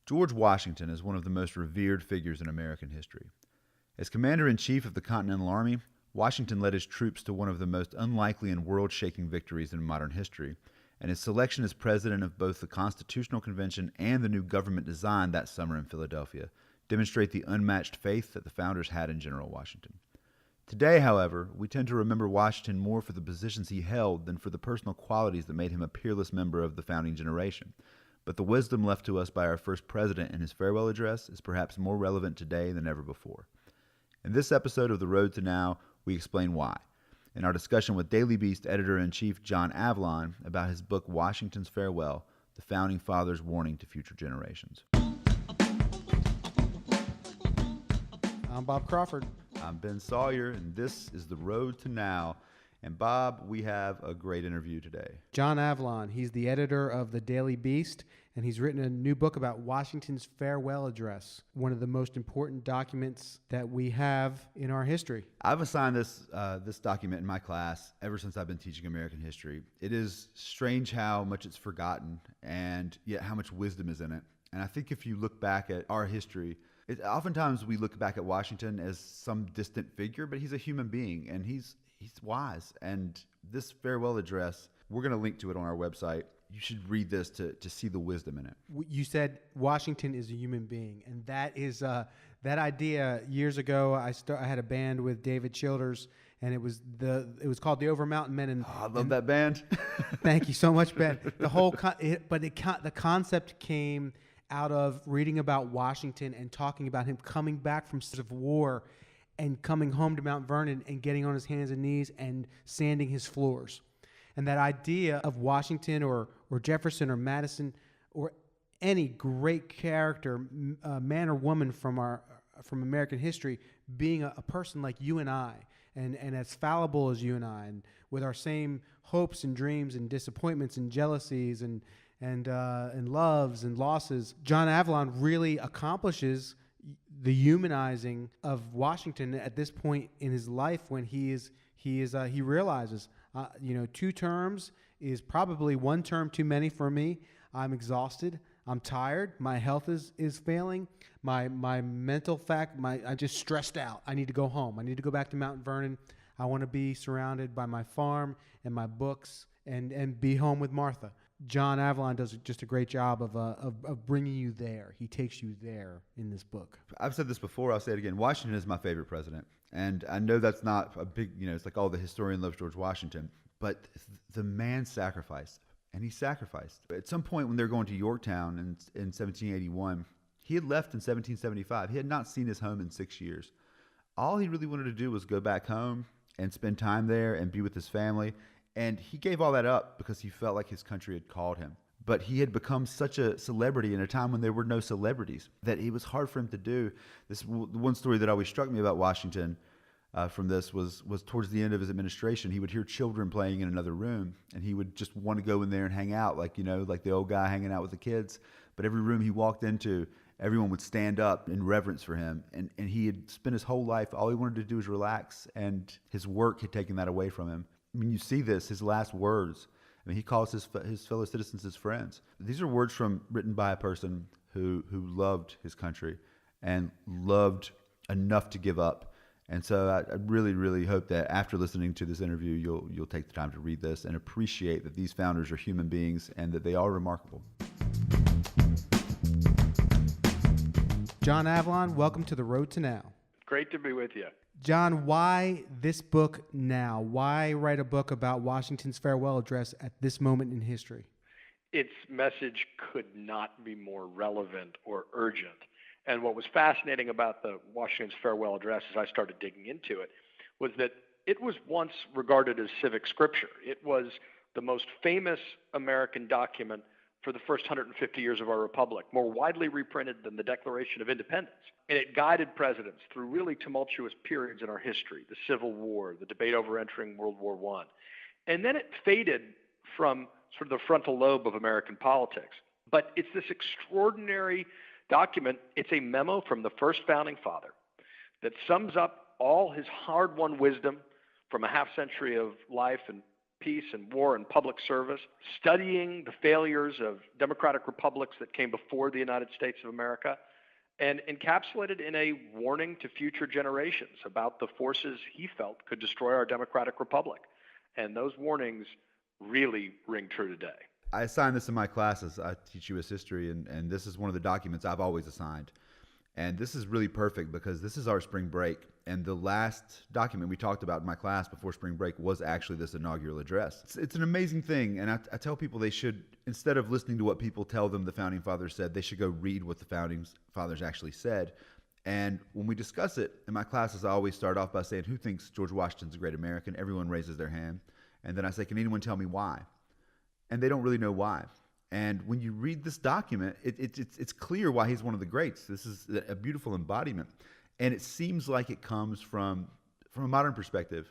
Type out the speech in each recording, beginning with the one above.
George Washington is one of the most revered figures in American history. As Commander-in-Chief of the Continental Army, Washington led his troops to one of the most unlikely and world-shaking victories in modern history, and his selection as president of both the Constitutional Convention and the new government design that summer in Philadelphia demonstrate the unmatched faith that the founders had in General Washington. Today, however, we tend to remember Washington more for the positions he held than for the personal qualities that made him a peerless member of the founding generation. But the wisdom left to us by our first president in his farewell address is perhaps more relevant today than ever before. In this episode of The Road to Now, we explain why, in our discussion with Daily Beast editor-in-chief John Avlon about his book Washington's Farewell, The Founding Fathers' Warning to Future Generations. I'm Bob Crawford. I'm Ben Sawyer, and this is The Road to Now. And Bob, we have a great interview today. John Avlon, he's the editor of the Daily Beast, and he's written a new book about Washington's farewell address, one of the most important documents that we have in our history. I've assigned this document in my class ever since I've been teaching American history. It is strange how much it's forgotten and yet how much wisdom is in it. And I think if you look back at our history, oftentimes we look back at Washington as some distant figure, but he's a human being, and he's wise. And this farewell address, we're going to link to it on our website. You should read this to see the wisdom in it. You said Washington is a human being, and that is that idea. Years ago, I had a band with David Childers, and it was called the Over Mountain Men. And I love that band. Thank you so much, Ben. The concept came out of reading about Washington and talking about him coming back from Civil War and coming home to Mount Vernon and getting on his hands and knees and sanding his floors. And that idea of Washington or Jefferson or Madison or any great character, man or woman from American history, being a person like you and I, and as fallible as you and I, and with our same hopes and dreams and disappointments and jealousies and loves and losses. John Avlon really accomplishes the humanizing of Washington at this point in his life when he realizes 2 terms is probably 1 term too many for me. I'm exhausted. I'm tired. My health is failing. My mental I'm just stressed out. I need to go home. I need to go back to Mount Vernon. I want to be surrounded by my farm and my books and be home with Martha. John Avlon does just a great job of bringing you there. He takes you there in this book. I've said this before. I'll say it again. Washington is my favorite president. And I know that's not a big, it's like, the historian loves George Washington. But the man sacrificed, and he sacrificed. At some point when they were going to Yorktown in 1781, he had left in 1775. He had not seen his home in 6 years. All he really wanted to do was go back home and spend time there and be with his family. And he gave all that up because he felt like his country had called him. But he had become such a celebrity in a time when there were no celebrities that it was hard for him to do. This one story that always struck me about Washington from this was towards the end of his administration, he would hear children playing in another room, and he would just want to go in there and hang out, like the old guy hanging out with the kids. But every room he walked into, everyone would stand up in reverence for him. And he had spent his whole life, all he wanted to do was relax, and his work had taken that away from him. I mean, you see this, his last words. I mean, he calls his fellow citizens his friends. These are words written by a person who loved his country and loved enough to give up. And so I really, really hope that after listening to this interview, you'll take the time to read this and appreciate that these founders are human beings and that they are remarkable. John Avlon, welcome to The Road to Now. Great to be with you. John, why this book now? Why write a book about Washington's farewell address at this moment in history? Its message could not be more relevant or urgent. And what was fascinating about the Washington's farewell address as I started digging into it was that it was once regarded as civic scripture. It was the most famous American document for the first 150 years of our republic, more widely reprinted than the Declaration of Independence. And it guided presidents through really tumultuous periods in our history, the Civil War, the debate over entering World War I. And then it faded from sort of the frontal lobe of American politics. But it's this extraordinary document. It's a memo from the first founding father that sums up all his hard-won wisdom from a half century of life and peace and war and public service, studying the failures of democratic republics that came before the United States of America, and encapsulated in a warning to future generations about the forces he felt could destroy our democratic republic. And those warnings really ring true today. I assign this in my classes. I teach U.S. history, and this is one of the documents I've always assigned. And this is really perfect because this is our spring break. And the last document we talked about in my class before spring break was actually this inaugural address. It's an amazing thing. And I tell people they should, instead of listening to what people tell them the Founding Fathers said, they should go read what the Founding Fathers actually said. And when we discuss it in my classes, I always start off by saying, who thinks George Washington's a great American? Everyone raises their hand. And then I say, can anyone tell me why? And they don't really know why. And when you read this document, it's clear why he's one of the greats. This is a beautiful embodiment. And it seems like it comes from a modern perspective,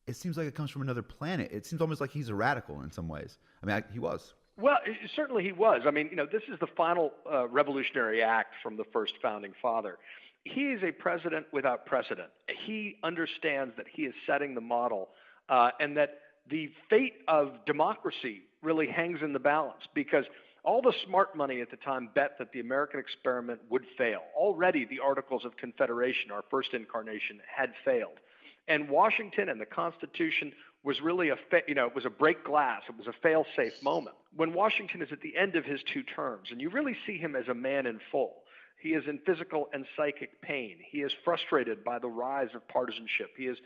it seems like it comes from another planet. It seems almost like he's a radical in some ways. I mean, he was. Well, certainly he was. I mean, this is the final revolutionary act from the first founding father. He is a president without precedent. He understands that he is setting the model and that the fate of democracy really hangs in the balance, because all the smart money at the time bet that the American experiment would fail. Already the Articles of Confederation, our first incarnation, had failed. And Washington and the Constitution was really it was a break glass. It was a fail-safe moment. When Washington is at the end of his 2 terms, and you really see him as a man in full, he is in physical and psychic pain. He is frustrated by the rise of partisanship. He is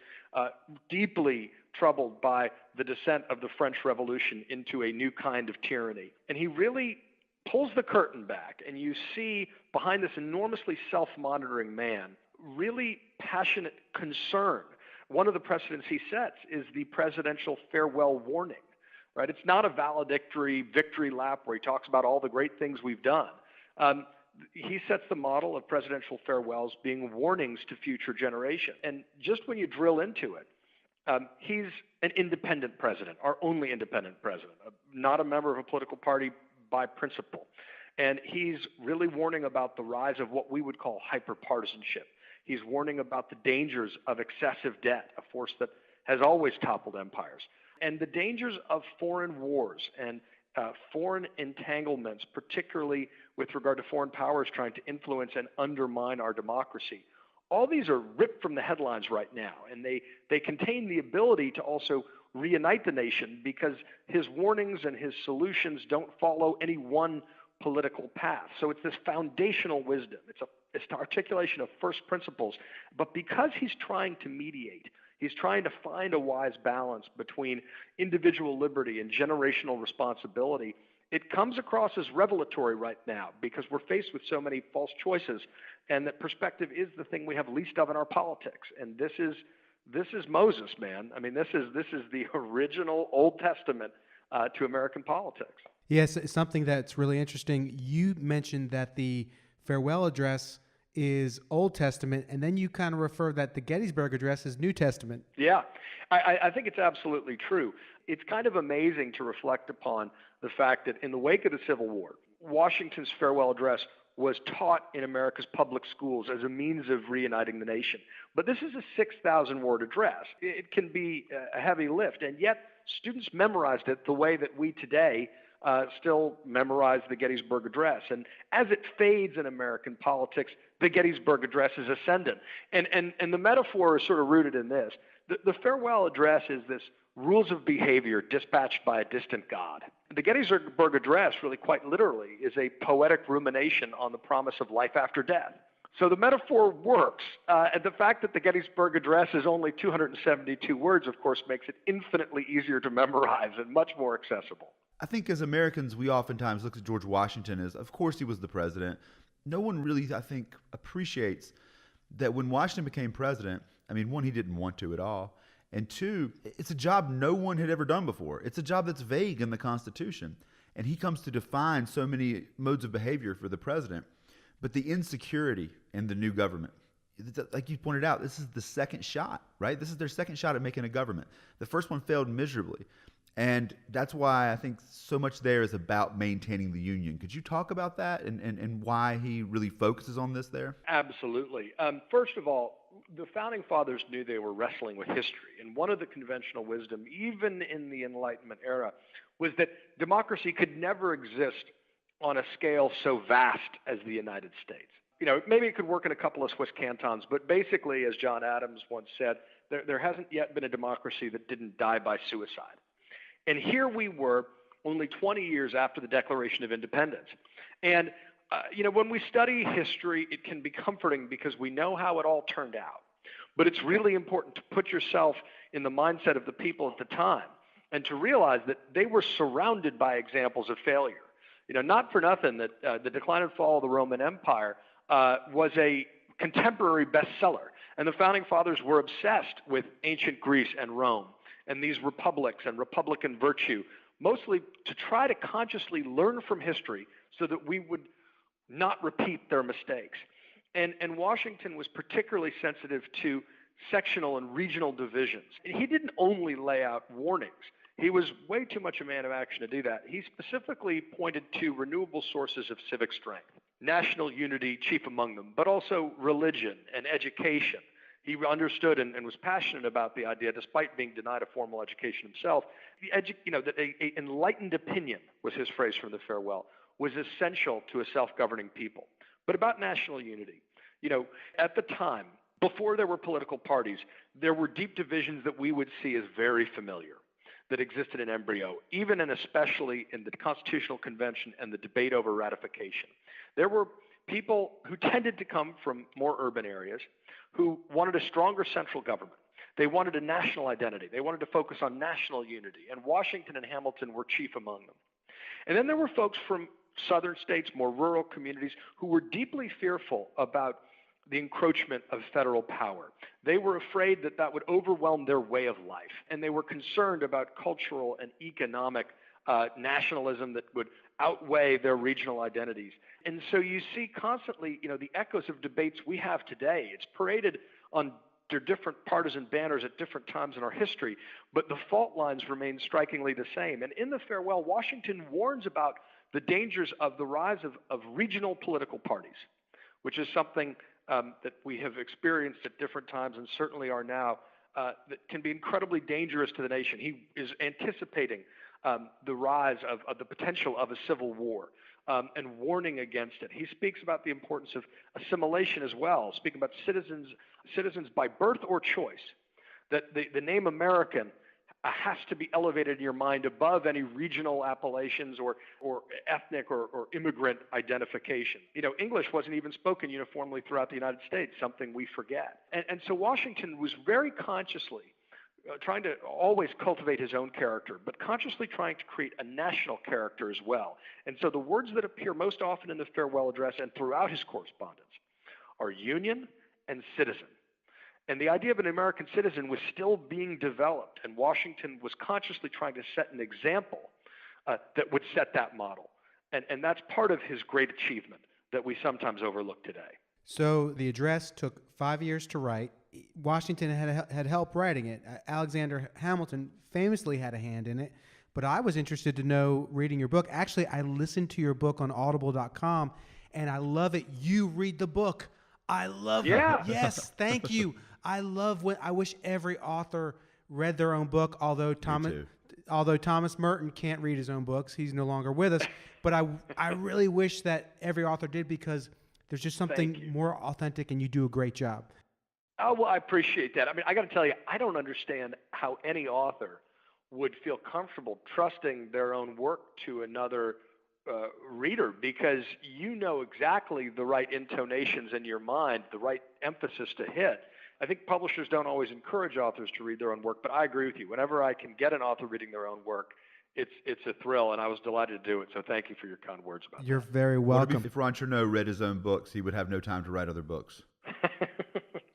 deeply troubled by the descent of the French Revolution into a new kind of tyranny. And he really pulls the curtain back, and you see behind this enormously self-monitoring man really passionate concern. One of the precedents he sets is the presidential farewell warning, right? It's not a valedictory victory lap where he talks about all the great things we've done. He sets the model of presidential farewells being warnings to future generations. And just when you drill into it, he's an independent president, our only independent president, not a member of a political party by principle. And he's really warning about the rise of what we would call hyperpartisanship. He's warning about the dangers of excessive debt, a force that has always toppled empires, and the dangers of foreign wars and foreign entanglements, particularly with regard to foreign powers trying to influence and undermine our democracy. All these are ripped from the headlines right now, and they contain the ability to also reunite the nation, because his warnings and his solutions don't follow any one political path. So it's this foundational wisdom. It's an articulation of first principles. But because he's trying to mediate, he's trying to find a wise balance between individual liberty and generational responsibility, it comes across as revelatory right now, because we're faced with so many false choices, and that perspective is the thing we have least of in our politics. And this is Moses, man. I mean, this is the original Old Testament to American politics. Yes, it's something that's really interesting. You mentioned that the farewell address is Old Testament, and then you kind of refer that the Gettysburg Address is New Testament. Yeah, I think it's absolutely true. It's kind of amazing to reflect upon the fact that in the wake of the Civil War, Washington's farewell address was taught in America's public schools as a means of reuniting the nation. But this is a 6,000-word address. It can be a heavy lift, and yet students memorized it the way that we today still memorize the Gettysburg Address. And as it fades in American politics, the Gettysburg Address is ascendant. And the metaphor is sort of rooted in this. The farewell address is this rules of behavior dispatched by a distant God. The Gettysburg Address, really quite literally, is a poetic rumination on the promise of life after death. So the metaphor works. And the fact that the Gettysburg Address is only 272 words, of course, makes it infinitely easier to memorize and much more accessible. I think as Americans, we oftentimes look at George Washington as, of course, he was the president. No one really, I think, appreciates that when Washington became president, I mean, one, he didn't want to at all. And two, it's a job no one had ever done before. It's a job that's vague in the Constitution. And he comes to define so many modes of behavior for the president. But the insecurity in the new government, like you pointed out, this is the second shot, right? This is their second shot at making a government. The first one failed miserably. And that's why I think so much there is about maintaining the Union. Could you talk about that and why he really focuses on this there? Absolutely. First of all, the Founding Fathers knew they were wrestling with history. And one of the conventional wisdom, even in the Enlightenment era, was that democracy could never exist on a scale so vast as the United States. Maybe it could work in a couple of Swiss cantons, but basically, as John Adams once said, there hasn't yet been a democracy that didn't die by suicide. And here we were, only 20 years after the Declaration of Independence. And, when we study history, it can be comforting because we know how it all turned out. But it's really important to put yourself in the mindset of the people at the time and to realize that they were surrounded by examples of failure. Not for nothing that The Decline and Fall of the Roman Empire was a contemporary bestseller. And the Founding Fathers were obsessed with ancient Greece and Rome and these republics and republican virtue, mostly to try to consciously learn from history so that we would not repeat their mistakes. And Washington was particularly sensitive to sectional and regional divisions. And he didn't only lay out warnings. He was way too much a man of action to do that. He specifically pointed to renewable sources of civic strength, national unity chief among them, but also religion and education. He understood and was passionate about the idea, despite being denied a formal education himself, that a enlightened opinion, was his phrase from the farewell, was essential to a self-governing people. But about national unity, at the time, before there were political parties, there were deep divisions that we would see as very familiar, that existed in embryo, even and especially in the Constitutional Convention and the debate over ratification. There were people who tended to come from more urban areas who wanted a stronger central government. They wanted a national identity. They wanted to focus on national unity, and Washington and Hamilton were chief among them. And then there were folks from southern states, more rural communities, who were deeply fearful about the encroachment of federal power. They were afraid that that would overwhelm their way of life, and they were concerned about cultural and economic nationalism that would outweigh their regional identities. And so you see constantly, the echoes of debates we have today. It's paraded on their different partisan banners at different times in our history, but the fault lines remain strikingly the same. And in the farewell, Washington warns about the dangers of the rise of regional political parties, which is something that we have experienced at different times and certainly are now, that can be incredibly dangerous to the nation. He is anticipating the rise of the potential of a civil war and warning against it. He speaks about the importance of assimilation as well, speaking about citizens by birth or choice, that the name American has to be elevated in your mind above any regional appellations or ethnic or immigrant identification. English wasn't even spoken uniformly throughout the United States, something we forget. And so Washington was very consciously trying to always cultivate his own character, but consciously trying to create a national character as well. And so the words that appear most often in the farewell address and throughout his correspondence are union and citizen. And the idea of an American citizen was still being developed, and Washington was consciously trying to set an example that would set that model. And that's part of his great achievement that we sometimes overlook today. So the address took 5 years to write. Washington had help writing it. Alexander Hamilton famously had a hand in it. But I was interested to know, reading your book. Actually, I listened to your book on audible.com, and I love it. You read the book. I love it. Yes, thank you. I wish every author read their own book, although Thomas Merton can't read his own books. He's no longer with us. But I really wish that every author did, because there's just something more authentic, and you do a great job. Oh, well, I appreciate that. I mean, I got to tell you, I don't understand how any author would feel comfortable trusting their own work to another reader, because you know exactly the right intonations in your mind, the right emphasis to hit. I think publishers don't always encourage authors to read their own work, but I agree with you. Whenever I can get an author reading their own work, it's a thrill, and I was delighted to do it. So thank you for your kind words about You're that. very welcome. If Ron Chernow read his own books, he would have no time to write other books.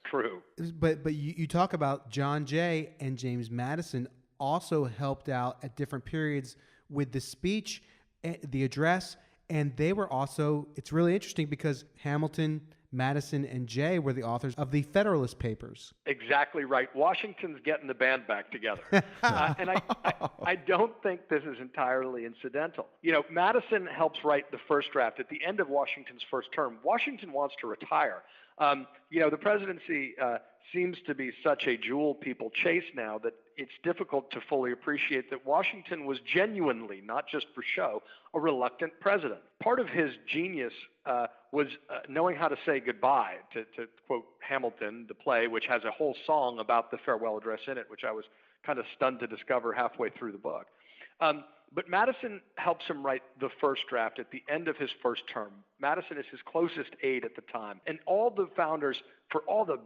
True. But you talk about John Jay and James Madison also helped out at different periods with the speech, the address, and they were also, it's really interesting because Hamilton, Madison, and Jay were the authors of the Federalist Papers. Exactly right. Washington's getting the band back together. And I don't think this is entirely incidental. Madison helps write the first draft. At the end of Washington's first term, Washington wants to retire. The presidency seems to be such a jewel people chase now that it's difficult to fully appreciate that Washington was genuinely, not just for show, a reluctant president. Part of his genius was knowing how to say goodbye, to quote Hamilton, the play, which has a whole song about the farewell address in it, which I was kind of stunned to discover halfway through the book. But Madison helps him write the first draft at the end of his first term. Madison is his closest aide at the time. And all the founders, for all the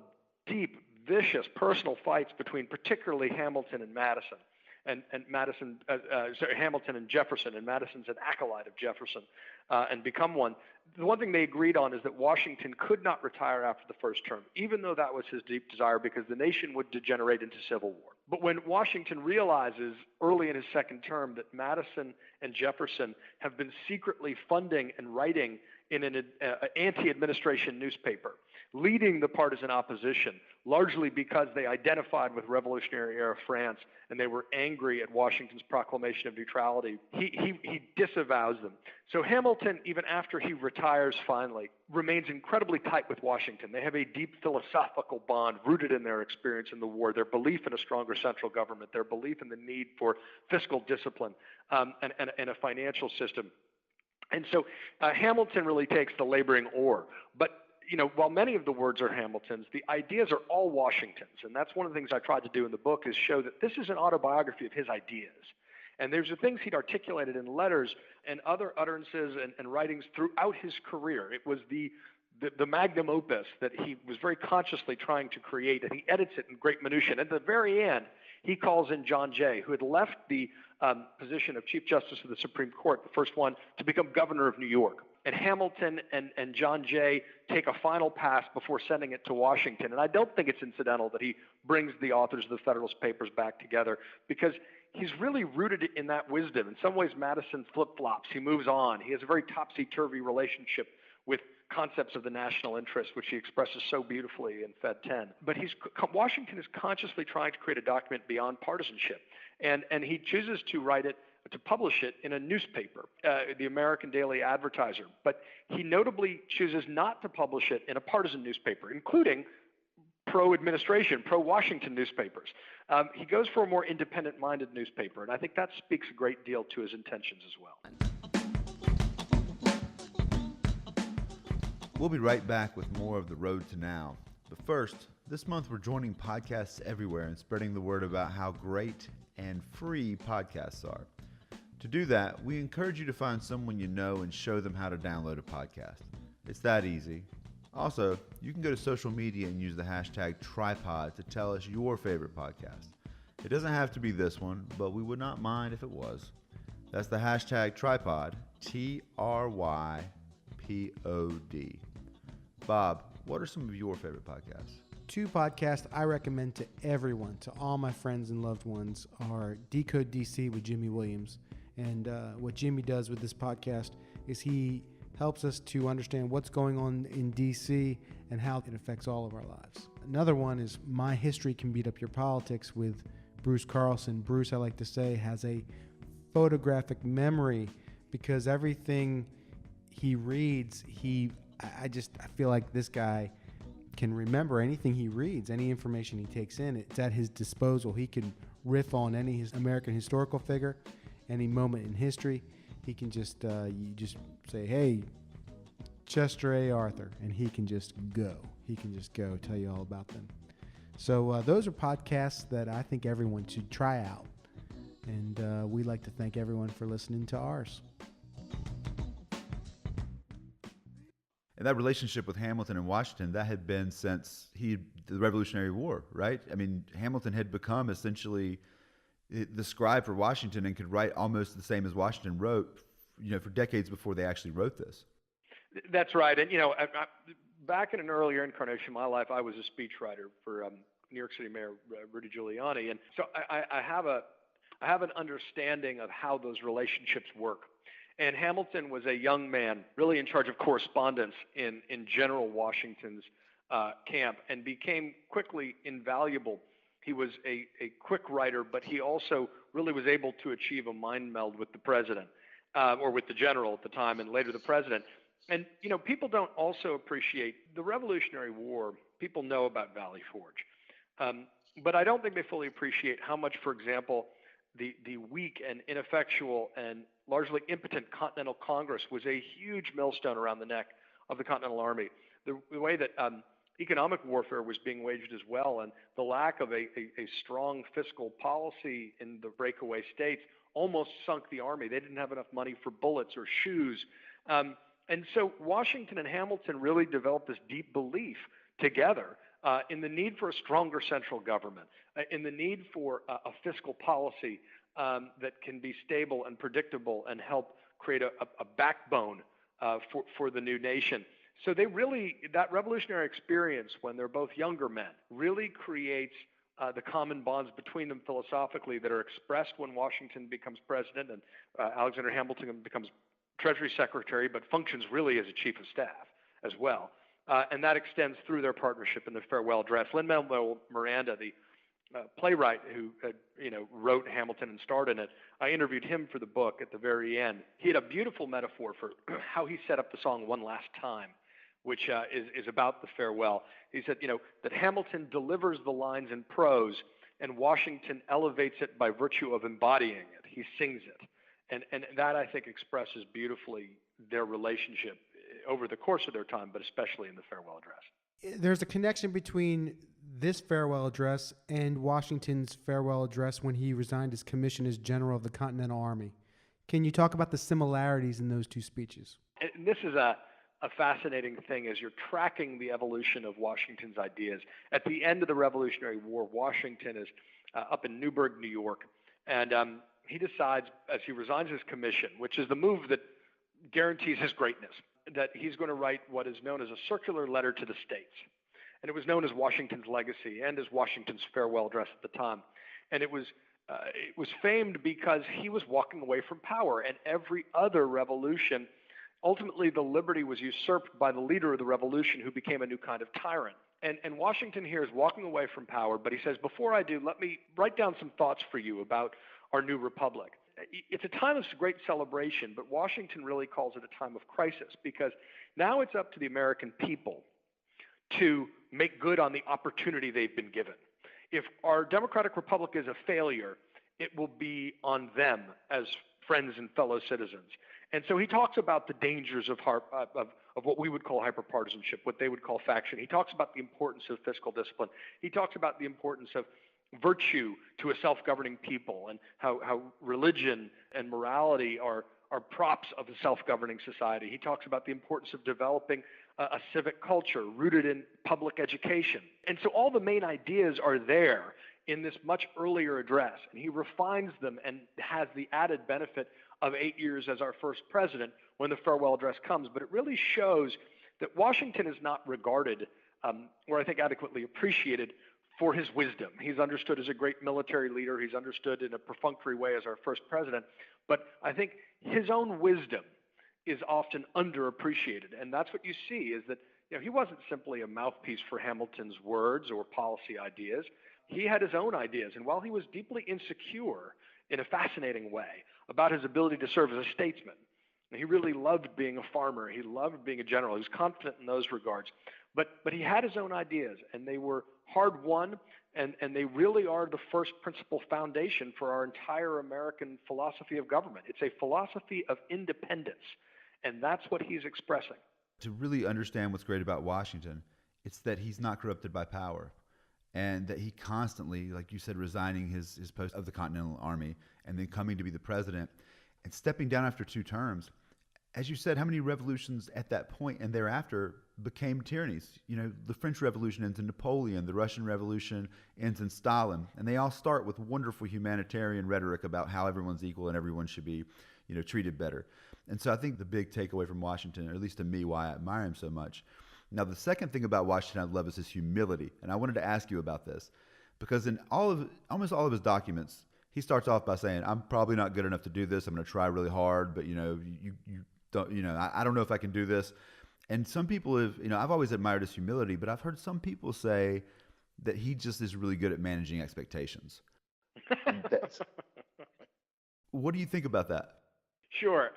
deep, vicious personal fights between particularly Hamilton and Madison, Hamilton and Jefferson, and Madison's an acolyte of Jefferson and become one. The one thing they agreed on is that Washington could not retire after the first term, even though that was his deep desire, because the nation would degenerate into civil war. But when Washington realizes early in his second term that Madison and Jefferson have been secretly funding and writing in an anti-administration newspaper, leading the partisan opposition, largely because they identified with Revolutionary-era France and they were angry at Washington's proclamation of neutrality, he disavows them. So Hamilton, even after he retires finally, remains incredibly tight with Washington. They have a deep philosophical bond rooted in their experience in the war, their belief in a stronger central government, their belief in the need for fiscal discipline and a financial system. And so Hamilton really takes the laboring oar. But while many of the words are Hamilton's, the ideas are all Washington's. And that's one of the things I tried to do in the book, is show that this is an autobiography of his ideas. And there's the things he'd articulated in letters and other utterances and writings throughout his career. It was the magnum opus that he was very consciously trying to create, and he edits it in great minutiae. And at the very end, he calls in John Jay, who had left the position of Chief Justice of the Supreme Court, the first one, to become governor of New York. And Hamilton and John Jay take a final pass before sending it to Washington. And I don't think it's incidental that he brings the authors of the Federalist Papers back together, because he's really rooted in that wisdom. In some ways, Madison flip-flops. He moves on. He has a very topsy-turvy relationship with concepts of the national interest, which he expresses so beautifully in Fed 10. But Washington is consciously trying to create a document beyond partisanship. And he chooses to publish it in a newspaper, the American Daily Advertiser. But he notably chooses not to publish it in a partisan newspaper, including pro-administration, pro-Washington newspapers. He goes for a more independent-minded newspaper, and I think that speaks a great deal to his intentions as well. We'll be right back with more of The Road to Now. But first, this month we're joining podcasts everywhere and spreading the word about how great and free podcasts are. To do that, we encourage you to find someone you know and show them how to download a podcast. It's that easy. Also, you can go to social media and use the hashtag Tripod to tell us your favorite podcast. It doesn't have to be this one, but we would not mind if it was. That's the hashtag Tripod, TRYPOD. Bob, what are some of your favorite podcasts? 2 podcasts I recommend to everyone, to all my friends and loved ones, are Decode DC with Jimmy Williams. And what Jimmy does with this podcast is he helps us to understand what's going on in DC and how it affects all of our lives. Another one is My History Can Beat Up Your Politics with Bruce Carlson. Bruce, I like to say, has a photographic memory, because everything he reads, I feel like this guy can remember anything he reads, any information he takes in. It's at his disposal. He can riff on any American historical figure, any moment in history. He can just, you just say, hey, Chester A. Arthur, and he can just go. He can just go tell you all about them. So those are podcasts that I think everyone should try out. And we'd like to thank everyone for listening to ours. And that relationship with Hamilton and Washington, that had been since the Revolutionary War, right? I mean, Hamilton had become essentially the scribe for Washington and could write almost the same as Washington wrote, for decades before they actually wrote this. That's right. And, back in an earlier incarnation of my life, I was a speechwriter for New York City Mayor Rudy Giuliani. And so I have an understanding of how those relationships work. And Hamilton was a young man, really in charge of correspondence in General Washington's camp, and became quickly invaluable. He was a quick writer, but he also really was able to achieve a mind meld with the president, or with the general at the time, and later the president. And, people don't also appreciate the Revolutionary War. People know about Valley Forge. But I don't think they fully appreciate how much, for example, the weak and ineffectual and largely impotent Continental Congress was a huge millstone around the neck of the Continental Army. The way that economic warfare was being waged as well, and the lack of a strong fiscal policy in the breakaway states almost sunk the Army. They didn't have enough money for bullets or shoes. And so Washington and Hamilton really developed this deep belief together in the need for a stronger central government, in the need for a fiscal policy that can be stable and predictable and help create a backbone for the new nation. So that revolutionary experience when they're both younger men really creates the common bonds between them philosophically that are expressed when Washington becomes president and Alexander Hamilton becomes Treasury Secretary, but functions really as a chief of staff as well. And that extends through their partnership in the farewell address. Lin-Manuel Miranda, the playwright who wrote Hamilton and starred in it, I interviewed him for the book at the very end. He had a beautiful metaphor for how he set up the song One Last Time, which is about the farewell. He said, that Hamilton delivers the lines in prose and Washington elevates it by virtue of embodying it. He sings it. And that, I think, expresses beautifully their relationship over the course of their time, but especially in the farewell address. There's a connection between this farewell address and Washington's farewell address when he resigned his commission as general of the Continental Army. Can you talk about the similarities in those two speeches? And this is a fascinating thing as you're tracking the evolution of Washington's ideas. At the end of the Revolutionary War, Washington is up in Newburgh, New York, and he decides, as he resigns his commission, which is the move that guarantees his greatness, that he's going to write what is known as a circular letter to the states. And it was known as Washington's legacy and as Washington's farewell address at the time. And it was famed because he was walking away from power. And every other revolution, ultimately the liberty was usurped by the leader of the revolution, who became a new kind of tyrant. And Washington here is walking away from power, but he says, before I do, let me write down some thoughts for you about our new republic. It's a time of great celebration, but Washington really calls it a time of crisis, because now it's up to the American people to make good on the opportunity they've been given. If our democratic republic is a failure, it will be on them as friends and fellow citizens. And so he talks about the dangers of what we would call hyperpartisanship, what they would call faction. He talks about the importance of fiscal discipline. He talks about the importance of virtue to a self-governing people, and how religion and morality are props of a self-governing society. He talks about the importance of developing a civic culture rooted in public education. And so all the main ideas are there in this much earlier address, and he refines them and has the added benefit of 8 years as our first president when the farewell address comes. But it really shows that Washington is not regarded, or I think adequately appreciated, for his wisdom. He's understood as a great military leader. He's understood in a perfunctory way as our first president. But I think his own wisdom is often underappreciated. And that's what you see, is that he wasn't simply a mouthpiece for Hamilton's words or policy ideas. He had his own ideas. And while he was deeply insecure in a fascinating way about his ability to serve as a statesman, he really loved being a farmer. He loved being a general. He was confident in those regards. But he had his own ideas, and they were hard-won, and they really are the first principal foundation for our entire American philosophy of government. It's a philosophy of independence, and that's what he's expressing. To really understand what's great about Washington, it's that he's not corrupted by power, and that he constantly, like you said, resigning his post of the Continental Army and then coming to be the president and stepping down after 2 terms. As you said, how many revolutions at that point and thereafter became tyrannies? The French Revolution ends in Napoleon, the Russian Revolution ends in Stalin, and they all start with wonderful humanitarian rhetoric about how everyone's equal and everyone should be, treated better. And so I think the big takeaway from Washington, or at least to me, why I admire him so much. Now, the second thing about Washington I love is his humility, and I wanted to ask you about this, because in almost all of his documents, he starts off by saying, "I'm probably not good enough to do this. I'm going to try really hard, but I don't know if I can do this." And some people have, I've always admired his humility, but I've heard some people say that he just is really good at managing expectations. What do you think about that? Sure.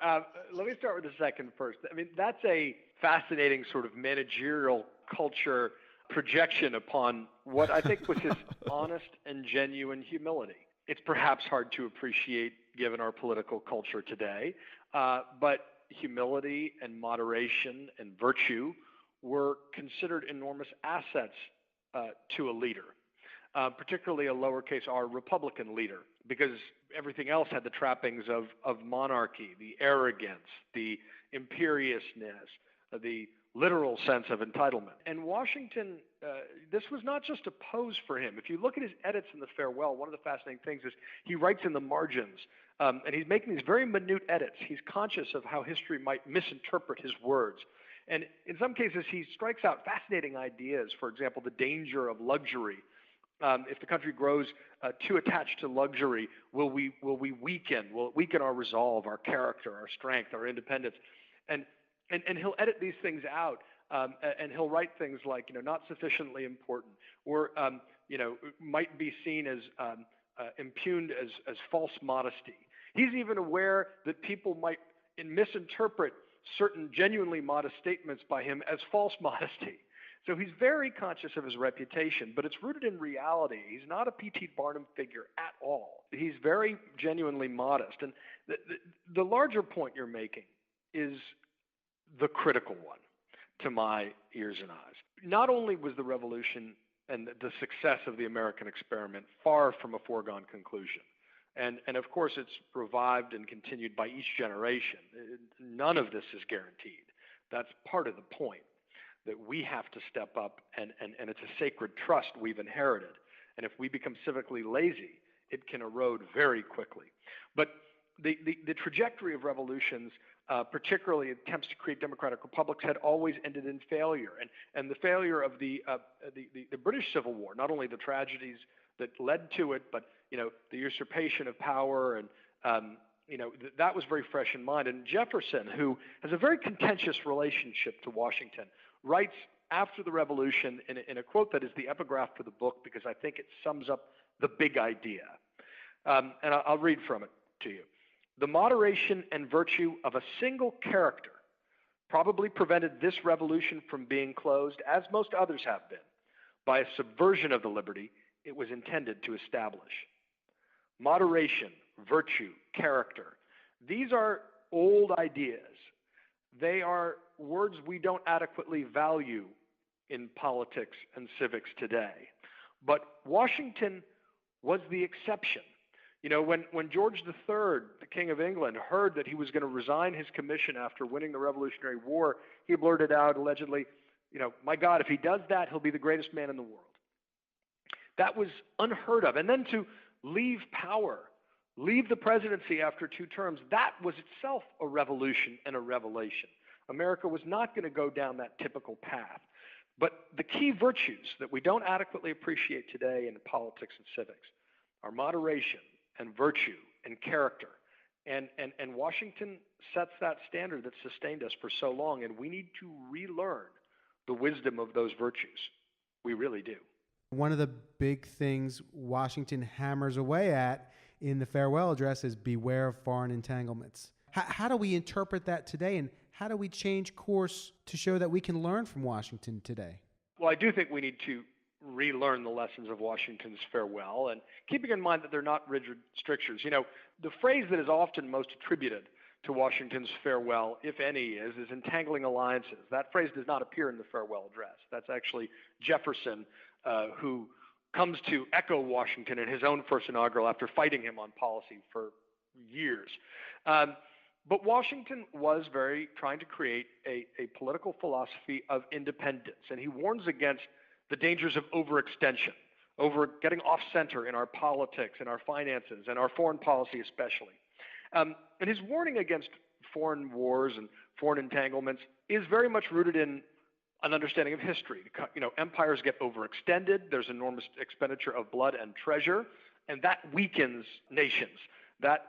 Let me start with the second first. I mean, that's a fascinating sort of managerial culture projection upon what I think was his honest and genuine humility. It's perhaps hard to appreciate given our political culture today, but humility and moderation and virtue were considered enormous assets to a leader, particularly a lowercase r Republican leader, because everything else had the trappings of monarchy, the arrogance, the imperiousness, the literal sense of entitlement. And Washington, this was not just a pose for him. If you look at his edits in the Farewell, one of the fascinating things is he writes in the margins, and he's making these very minute edits. He's conscious of how history might misinterpret his words. And in some cases, he strikes out fascinating ideas. For example, the danger of luxury. If the country grows too attached to luxury, will we weaken? Will it weaken our resolve, our character, our strength, our independence? And he'll edit these things out, and he'll write things like, not sufficiently important, or might be seen as impugned as false modesty. He's even aware that people might misinterpret certain genuinely modest statements by him as false modesty. So he's very conscious of his reputation, but it's rooted in reality. He's not a P.T. Barnum figure at all. He's very genuinely modest. And the larger point you're making is the critical one to my ears and eyes. Not only was the revolution and the success of the American experiment far from a foregone conclusion, and of course it's revived and continued by each generation. None of this is guaranteed. That's part of the point, that we have to step up, and it's a sacred trust we've inherited. And if we become civically lazy, it can erode very quickly. But the trajectory of revolutions, particularly attempts to create democratic republics, had always ended in failure. And the failure of the British Civil War, not only the tragedies that led to it, but the usurpation of power, and that was very fresh in mind. And Jefferson, who has a very contentious relationship to Washington, writes after the revolution in a quote that is the epigraph for the book, because I think it sums up the big idea. And I'll read from it to you. The moderation and virtue of a single character probably prevented this revolution from being closed, as most others have been, by a subversion of the liberty it was intended to establish. Moderation, virtue, character. These are old ideas. They are words we don't adequately value in politics and civics today. But Washington was the exception. When George III, the King of England, heard that he was going to resign his commission after winning the Revolutionary War, he blurted out allegedly, my God, if he does that, he'll be the greatest man in the world. That was unheard of. And then to leave power, leave the presidency after 2 terms, that was itself a revolution and a revelation. America was not going to go down that typical path. But the key virtues that we don't adequately appreciate today in politics and civics are moderation and virtue and character. And Washington sets that standard that sustained us for so long, and we need to relearn the wisdom of those virtues. We really do. One of the big things Washington hammers away at in the farewell address is beware of foreign entanglements. How do we interpret that today, and how do we change course to show that we can learn from Washington today? Well, I do think we need to relearn the lessons of Washington's farewell, and keeping in mind that they're not rigid strictures. The phrase that is often most attributed to Washington's farewell, if any, is entangling alliances. That phrase does not appear in the farewell address. That's actually Jefferson, who comes to echo Washington in his own first inaugural after fighting him on policy for years. But Washington was trying to create a political philosophy of independence, and he warns against the dangers of overextension, over getting off center in our politics and our finances and our foreign policy especially. And his warning against foreign wars and foreign entanglements is very much rooted in an understanding of history. Empires get overextended. There's enormous expenditure of blood and treasure, and that weakens nations. That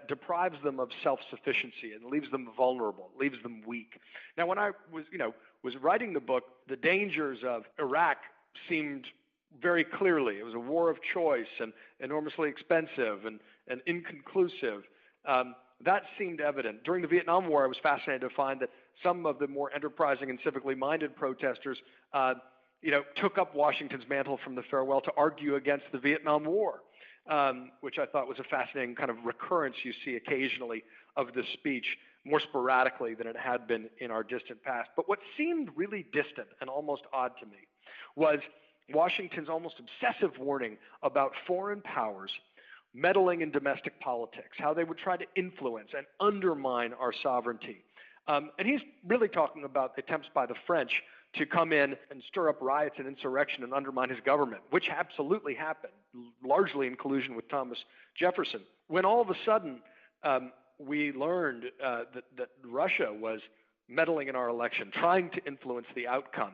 deprives them of self-sufficiency and leaves them vulnerable, leaves them weak. Now, when I was writing the book, the dangers of Iraq seemed very clearly. It was a war of choice and enormously expensive and inconclusive. That seemed evident. During the Vietnam War, I was fascinated to find that some of the more enterprising and civically minded protesters took up Washington's mantle from the farewell to argue against the Vietnam War, which I thought was a fascinating kind of recurrence you see occasionally of this speech, more sporadically than it had been in our distant past. But what seemed really distant and almost odd to me was Washington's almost obsessive warning about foreign powers meddling in domestic politics, how they would try to influence and undermine our sovereignty. And he's really talking about attempts by the French to come in and stir up riots and insurrection and undermine his government, which absolutely happened, largely in collusion with Thomas Jefferson. When all of a sudden we learned that Russia was meddling in our election, trying to influence the outcome,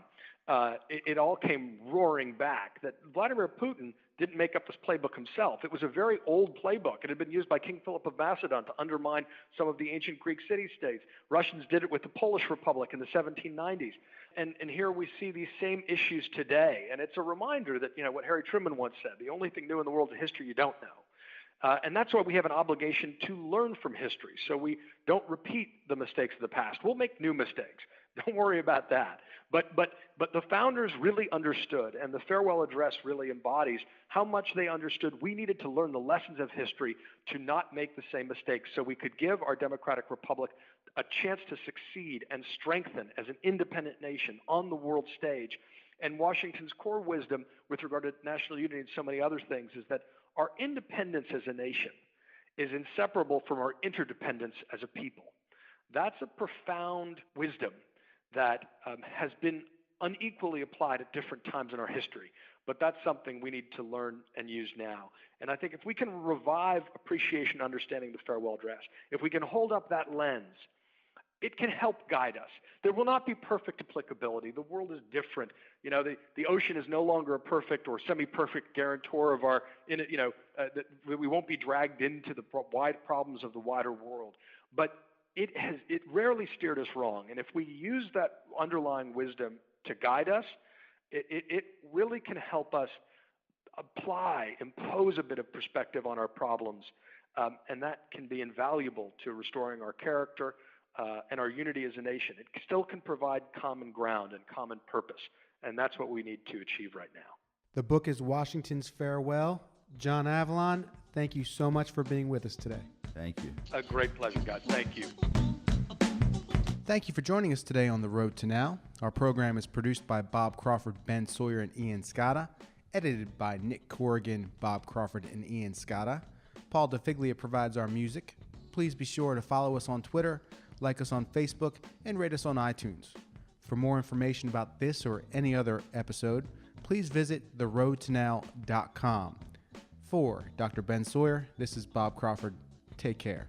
it all came roaring back that Vladimir Putin didn't make up this playbook himself. It was a very old playbook. It had been used by King Philip of Macedon to undermine some of the ancient Greek city-states. Russians did it with the Polish Republic in the 1790s. And here we see these same issues today. And it's a reminder that, what Harry Truman once said, the only thing new in the world is history you don't know. And that's why we have an obligation to learn from history, so we don't repeat the mistakes of the past. We'll make new mistakes. Don't worry about that. But the founders really understood, and the farewell address really embodies how much they understood we needed to learn the lessons of history to not make the same mistakes, so we could give our democratic republic a chance to succeed and strengthen as an independent nation on the world stage. And Washington's core wisdom with regard to national unity and so many other things is that our independence as a nation is inseparable from our interdependence as a people. That's a profound wisdom that has been unequally applied at different times in our history. But that's something we need to learn and use now. And I think if we can revive appreciation and understanding the farewell address, if we can hold up that lens, it can help guide us. There will not be perfect applicability. The world is different. The ocean is no longer a perfect or semi-perfect guarantor of our, that we won't be dragged into the wide problems of the wider world. But it rarely steered us wrong. And if we use that underlying wisdom to guide us, it really can help us impose a bit of perspective on our problems. And that can be invaluable to restoring our character and our unity as a nation. It still can provide common ground and common purpose. And that's what we need to achieve right now. The book is Washington's Farewell. John Avlon, thank you so much for being with us today. Thank you. A great pleasure, guys. Thank you. Thank you for joining us today on The Road to Now. Our program is produced by Bob Crawford, Ben Sawyer, and Ian Scotta. Edited by Nick Corrigan, Bob Crawford, and Ian Scotta. Paul DeFiglia provides our music. Please be sure to follow us on Twitter, like us on Facebook, and rate us on iTunes. For more information about this or any other episode, please visit theroadtonow.com. For Dr. Ben Sawyer, this is Bob Crawford. Take care.